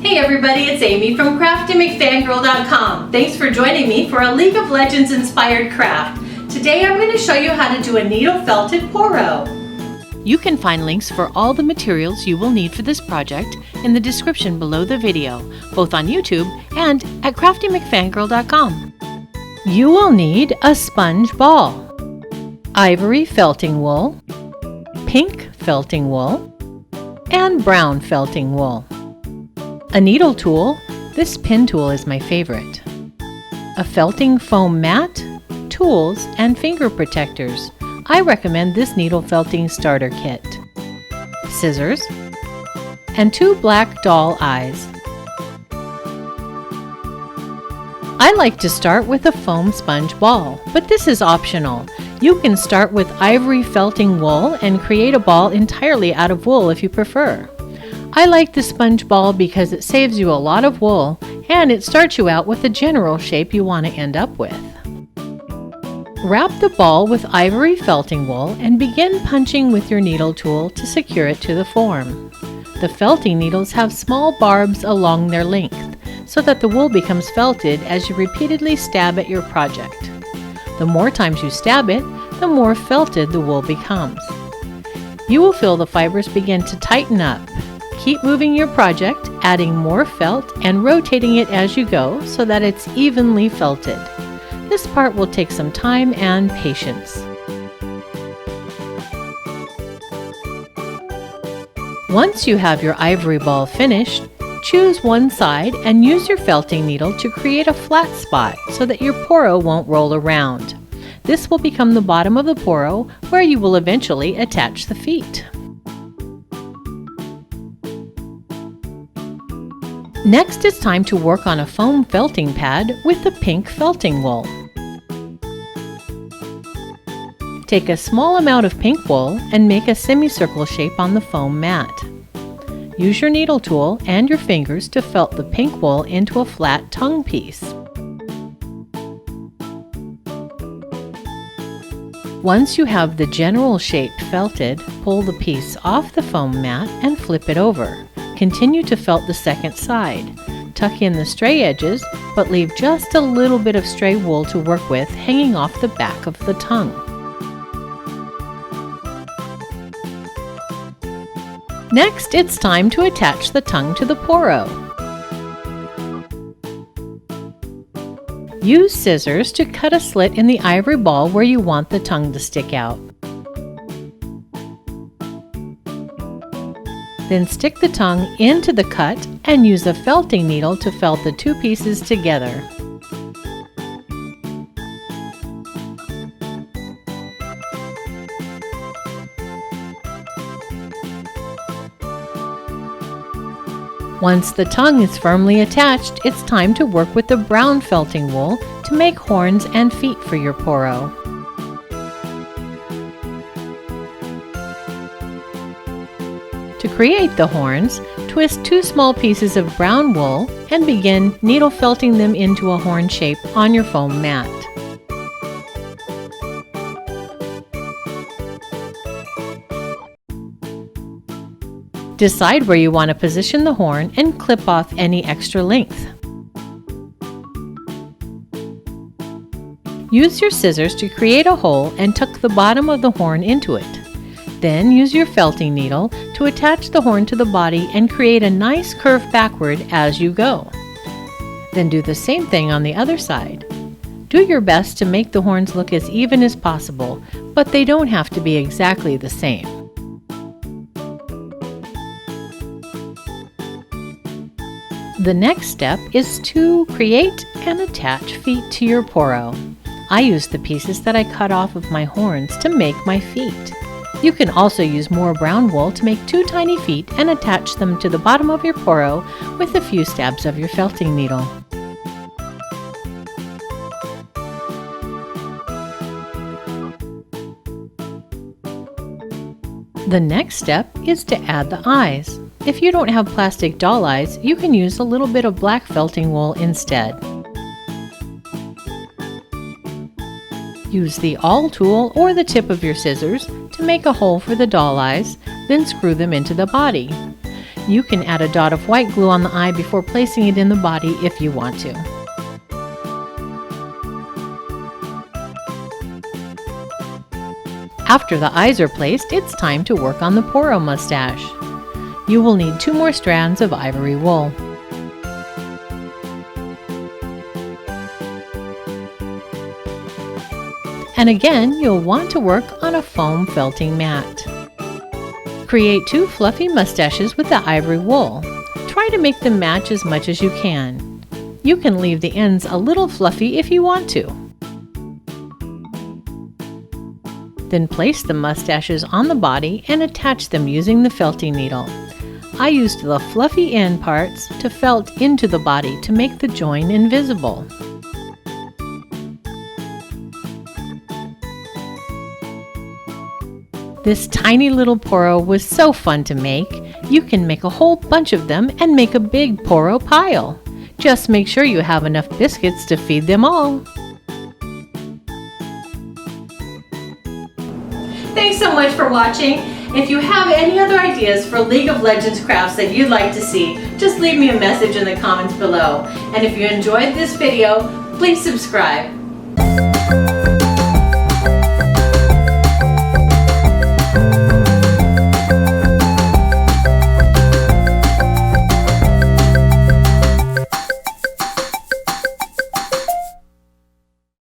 Hey everybody, it's Amy from CraftyMcFangirl.com. Thanks for joining me for a League of Legends inspired craft. Today I'm going to show you how to do a needle felted Poro. You can find links for all the materials you will need for this project in the description below the video, both on YouTube and at CraftyMcFangirl.com. You will need a sponge ball, ivory felting wool, pink felting wool, and brown felting wool. A needle tool, this pin tool is my favorite. A felting foam mat, tools, and finger protectors. I recommend this needle felting starter kit. Scissors, and 2 black doll eyes. I like to start with a foam sponge ball, but this is optional. You can start with ivory felting wool and create a ball entirely out of wool if you prefer. I like the sponge ball because it saves you a lot of wool and it starts you out with the general shape you want to end up with. Wrap the ball with ivory felting wool and begin punching with your needle tool to secure it to the form. The felting needles have small barbs along their length so that the wool becomes felted as you repeatedly stab at your project. The more times you stab it, the more felted the wool becomes. You will feel the fibers begin to tighten up. Keep moving your project, adding more felt and rotating it as you go so that it's evenly felted. This part will take some time and patience. Once you have your ivory ball finished, choose one side and use your felting needle to create a flat spot so that your Poro won't roll around. This will become the bottom of the Poro where you will eventually attach the feet. Next, it's time to work on a foam felting pad with the pink felting wool. Take a small amount of pink wool and make a semicircle shape on the foam mat. Use your needle tool and your fingers to felt the pink wool into a flat tongue piece. Once you have the general shape felted, pull the piece off the foam mat and flip it over. Continue to felt the second side. Tuck in the stray edges, but leave just a little bit of stray wool to work with hanging off the back of the tongue. Next, it's time to attach the tongue to the Poro. Use scissors to cut a slit in the ivory ball where you want the tongue to stick out. Then stick the tongue into the cut and use a felting needle to felt the two pieces together. Once the tongue is firmly attached, it's time to work with the brown felting wool to make horns and feet for your Poro. To create the horns, twist 2 small pieces of brown wool and begin needle felting them into a horn shape on your foam mat. Decide where you want to position the horn and clip off any extra length. Use your scissors to create a hole and tuck the bottom of the horn into it. Then use your felting needle to attach the horn to the body and create a nice curve backward as you go. Then do the same thing on the other side. Do your best to make the horns look as even as possible, but they don't have to be exactly the same. The next step is to create and attach feet to your Poro. I use the pieces that I cut off of my horns to make my feet. You can also use more brown wool to make 2 tiny feet and attach them to the bottom of your Poro with a few stabs of your felting needle. The next step is to add the eyes. If you don't have plastic doll eyes, you can use a little bit of black felting wool instead. Use the awl tool or the tip of your scissors to make a hole for the doll eyes, then screw them into the body. You can add a dot of white glue on the eye before placing it in the body if you want to. After the eyes are placed, it's time to work on the Poro mustache. You will need 2 more strands of ivory wool. And again, you'll want to work on a foam felting mat. Create 2 fluffy mustaches with the ivory wool. Try to make them match as much as you can. You can leave the ends a little fluffy if you want to. Then place the mustaches on the body and attach them using the felting needle. I used the fluffy end parts to felt into the body to make the join invisible. This tiny little Poro was so fun to make. You can make a whole bunch of them and make a big Poro pile. Just make sure you have enough biscuits to feed them all. Thanks so much for watching. If you have any other ideas for League of Legends crafts that you'd like to see, just leave me a message in the comments below. And if you enjoyed this video, please subscribe.